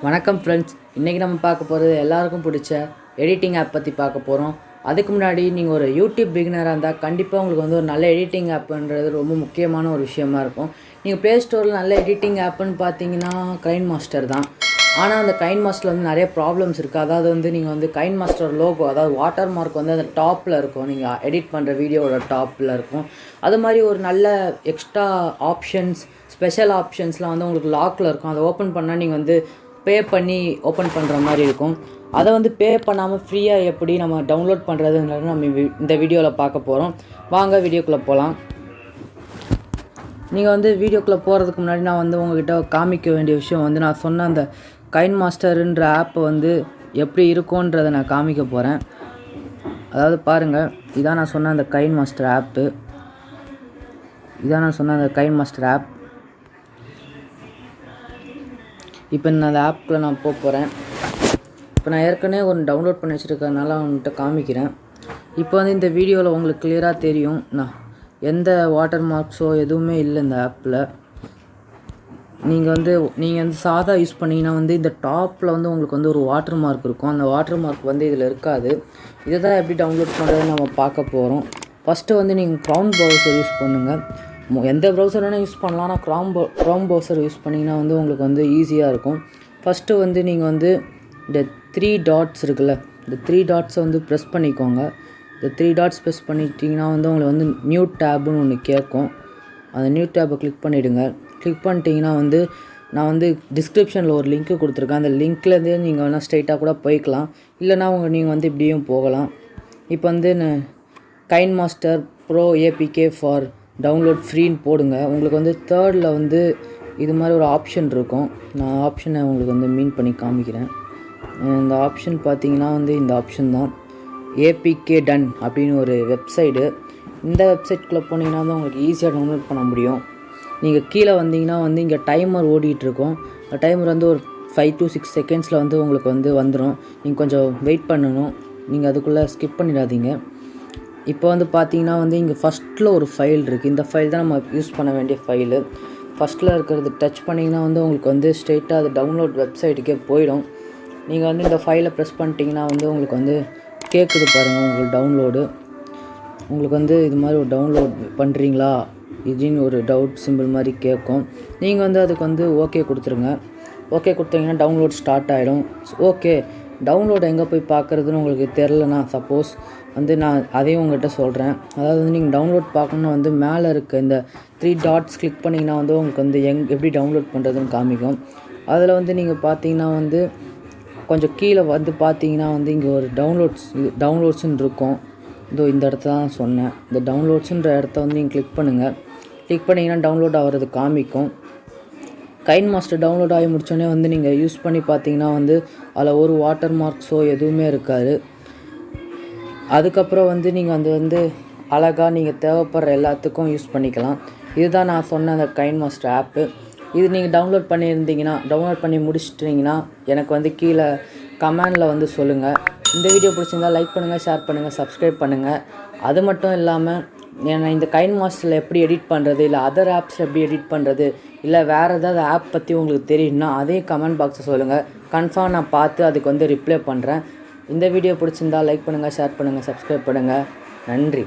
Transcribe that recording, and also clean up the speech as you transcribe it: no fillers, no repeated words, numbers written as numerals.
வணக்கம் ஃப்ரெண்ட்ஸ், இன்றைக்கி நம்ம பார்க்க போகிறது எல்லாருக்கும் பிடிச்ச எடிட்டிங் ஆப் பற்றி பார்க்க போகிறோம். அதுக்கு முன்னாடி நீங்கள் ஒரு யூடியூப் பிகினராக இருந்தால் கண்டிப்பாக உங்களுக்கு வந்து ஒரு நல்ல எடிட்டிங் ஆப்புன்றது ரொம்ப முக்கியமான ஒரு விஷயமா இருக்கும். நீங்கள் ப்ளே ஸ்டோரில் நல்ல எடிட்டிங் ஆப்புன்னு பார்த்தீங்கன்னா கைன் மாஸ்டர் தான். ஆனால் அந்த கைன் மாஸ்டரில் வந்து நிறைய ப்ராப்ளம்ஸ் இருக்குது. அதாவது வந்து நீங்கள் வந்து கைன் மாஸ்டர் லோகோ, அதாவது வாட்டர் மார்க் வந்து அந்த டாப்பில் இருக்கும், நீங்கள் எடிட் பண்ணுற வீடியோவோட டாப்பில் இருக்கும். அது மாதிரி ஒரு நல்ல எக்ஸ்ட்ரா ஆப்ஷன்ஸ், ஸ்பெஷல் ஆப்ஷன்ஸ்லாம் வந்து உங்களுக்கு லாக்கில் இருக்கும். அதை ஓப்பன் பண்ணால் நீங்கள் வந்து பே பண்ணி ஓப்பன் பண்ணுற மாதிரி இருக்கும். அதை வந்து பே பண்ணாமல் ஃப்ரீயாக எப்படி நம்ம டவுன்லோட் பண்ணுறதுங்கிறது நம்ம இந்த வீடியோவில் பார்க்க போகிறோம். வாங்க வீடியோக்குள்ளே போகலாம். நீங்கள் வந்து வீடியோக்குள்ளே போகிறதுக்கு முன்னாடி நான் வந்து உங்கள்கிட்ட காமிக்க வேண்டிய விஷயம் வந்து, நான் சொன்ன அந்த கைன் மாஸ்டருன்ற ஆப்பை வந்து எப்படி இருக்கும்ன்றதை நான் காமிக்க போகிறேன். அதாவது பாருங்கள், இதான் நான் சொன்ன அந்த கைன் மாஸ்டர் ஆப்பு. இப்போ நான் அந்த ஆப்பில் நான் போகிறேன். இப்போ நான் ஏற்கனவே ஒன்று டவுன்லோட் பண்ணி வச்சுருக்கறனால அவங்கள்ட்ட காமிக்கிறேன். இப்போ வந்து இந்த வீடியோவில் உங்களுக்கு கிளியராக தெரியும், நான் எந்த வாட்டர் மார்க்ஸோ எதுவுமே இல்லை இந்த ஆப்பில். நீங்கள் வந்து சாதா யூஸ் பண்ணிங்கன்னா வந்து இந்த டாப்பில் வந்து உங்களுக்கு வந்து ஒரு வாட்டர் மார்க் இருக்கும். அந்த வாட்டர் மார்க் வந்து இதில் இருக்காது. இதை தான் எப்படி டவுன்லோட் பண்ணுறதுன்னு நம்ம பார்க்க போகிறோம். ஃபஸ்ட்டு வந்து நீங்கள் க்ரௌன் ப்ரௌசர் யூஸ் பண்ணுங்கள். எந்த ப்ரௌசர் வேணால் யூஸ் பண்ணலாம், ஆனால் க்ரௌன் ப்ரௌசர் யூஸ் பண்ணிங்கன்னா வந்து உங்களுக்கு வந்து ஈஸியாக இருக்கும். ஃபஸ்ட்டு வந்து நீங்கள் வந்து இந்த 3 டாட்ஸ் இருக்குல்ல, இந்த 3 டாட்ஸை வந்து ப்ரெஸ் பண்ணிக்கோங்க. இந்த 3 டாட்ஸ் ப்ரெஸ் பண்ணிட்டீங்கன்னா வந்து உங்களுக்கு வந்து நியூ டேப்னு ஒன்று கேட்கும். அந்த நியூ டேப்பை கிளிக் பண்ணிவிடுங்க. கிளிக் பண்ணிட்டீங்கன்னா வந்து நான் வந்து டிஸ்கிரிப்ஷனில் ஒரு லிங்க்கு கொடுத்துருக்கேன். அந்த லிங்க்லேருந்தே நீங்கள் வேணால் ஸ்ட்ரைட்டாக கூட போய்க்கலாம், இல்லைனா நீங்கள் வந்து இப்படியும் போகலாம். இப்போ வந்து Kine master pro APK for download ஃப்ரீன்னு போடுங்க. உங்களுக்கு வந்து தேர்டில் வந்து இது மாதிரி ஒரு ஆப்ஷன் இருக்கும். நான் ஆப்ஷனை உங்களுக்கு வந்து மீன் பண்ணி காமிக்கிறேன். இந்த ஆப்ஷன் பார்த்தீங்கன்னா வந்து இந்த ஆப்ஷன் தான், ஏபிகே டன் அப்படின்னு ஒரு வெப்சைடு. இந்த வெப்சைட்குள்ளே போனீங்கன்னா வந்து உங்களுக்கு ஈஸியாக டவுன்லோட் பண்ண முடியும். நீங்கள் கீழே வந்தீங்கன்னா வந்து இங்கே டைமர் ஓடிட்டுருக்கும். அந்த டைமர் வந்து ஒரு 5 to 6 செகண்ட்ஸில் வந்து உங்களுக்கு வந்து வந்துடும். நீங்கள் கொஞ்சம் வெயிட் பண்ணணும். நீங்கள் அதுக்குள்ளே ஸ்கிப் பண்ணிடாதீங்க. இப்போ வந்து பார்த்தீங்கன்னா வந்து இங்கே ஃபஸ்ட்டில் ஒரு ஃபைல் இருக்குது. இந்த ஃபைல் தான் நம்ம யூஸ் பண்ண வேண்டிய ஃபைலு. ஃபஸ்ட்டில் இருக்கிறது டச் பண்ணிங்கன்னா வந்து உங்களுக்கு வந்து ஸ்ட்ரெயிட்டாக அது டவுன்லோட் வெப்சைட்டுக்கே போயிடும். நீங்கள் வந்து இந்த ஃபைலை ப்ரெஸ் பண்ணிட்டீங்கன்னா வந்து உங்களுக்கு வந்து கேட்குது பாருங்கள், உங்களுக்கு டவுன்லோடு. உங்களுக்கு வந்து இது மாதிரி ஒரு டவுன்லோட் பண்ணுறீங்களா இதுன்னு ஒரு டவுட் சிம்பிள் மாதிரி கேட்கும். நீங்கள் வந்து அதுக்கு வந்து ஓகே கொடுத்துருங்க. ஓகே கொடுத்தீங்கன்னா டவுன்லோட் ஸ்டார்ட் ஆகிடும். ஓகே, டவுன்லோட் எங்கே போய் பார்க்குறதுன்னு உங்களுக்கு தெரிலனா சப்போஸ் வந்து நான் அதையும் உங்கள்கிட்ட சொல்கிறேன். அதாவது வந்து நீங்கள் டவுன்லோட் பார்க்கணுன்னா வந்து மேலே இருக்க இந்த 3 டாட்ஸ் கிளிக் பண்ணிங்கன்னா வந்து உங்களுக்கு வந்து எப்படி டவுன்லோட் பண்ணுறதுன்னு காமிக்கும். அதில் வந்து நீங்கள் பார்த்தீங்கன்னா வந்து கொஞ்சம் கீழே வந்து பார்த்தீங்கன்னா வந்து இங்கே ஒரு டவுன்லோட்ஸ்ன்னு இருக்கும். இந்த இடத்த தான் சொன்னேன். இந்த டவுன்லோட்ஸுன்ற இடத்த வந்து நீங்கள் கிளிக் பண்ணுங்கள். கிளிக் பண்ணிங்கன்னா டவுன்லோட் ஆகிறது காமிக்கும். கைன் மாஸ்டர் டவுன்லோட் ஆகி முடித்தோடனே வந்து நீங்கள் யூஸ் பண்ணி பார்த்தீங்கன்னா வந்து அதில் ஒரு வாட்டர் மார்க்ஸோ எதுவுமே இருக்காது. அதுக்கப்புறம் வந்து நீங்கள் வந்து அழகாக நீங்கள் தேவைப்படுற எல்லாத்துக்கும் யூஸ் பண்ணிக்கலாம். இதுதான் நான் சொன்ன அந்த கைன் மாஸ்டர் ஆப்பு. இது நீங்கள் டவுன்லோட் பண்ணி முடிச்சிட்டிங்கன்னா எனக்கு வந்து கீழே கமெண்டில் வந்து சொல்லுங்கள். இந்த வீடியோ பிடிச்சிருந்தால் லைக் பண்ணுங்கள், ஷேர் பண்ணுங்கள், சப்ஸ்கிரைப் பண்ணுங்கள். அது மட்டும் இல்லாமல் இந்த கைன் மாஸ்டரில் எப்படி எடிட் பண்ணுறது, இல்லை அதர் ஆப்ஸில் எப்படி எடிட் பண்ணுறது, இல்லை வேறு ஏதாவது ஆப் பற்றி உங்களுக்கு தெரியும்னா அதையும் கமெண்ட் பாக்ஸில் சொல்லுங்கள். கன்ஃபார்ம் நான் பார்த்து அதுக்கு வந்து ரிப்ளை பண்ணுறேன். இந்த வீடியோ பிடிச்சிருந்தால் லைக் பண்ணுங்கள், ஷேர் பண்ணுங்கள், சப்ஸ்கிரைப் பண்ணுங்கள். நன்றி.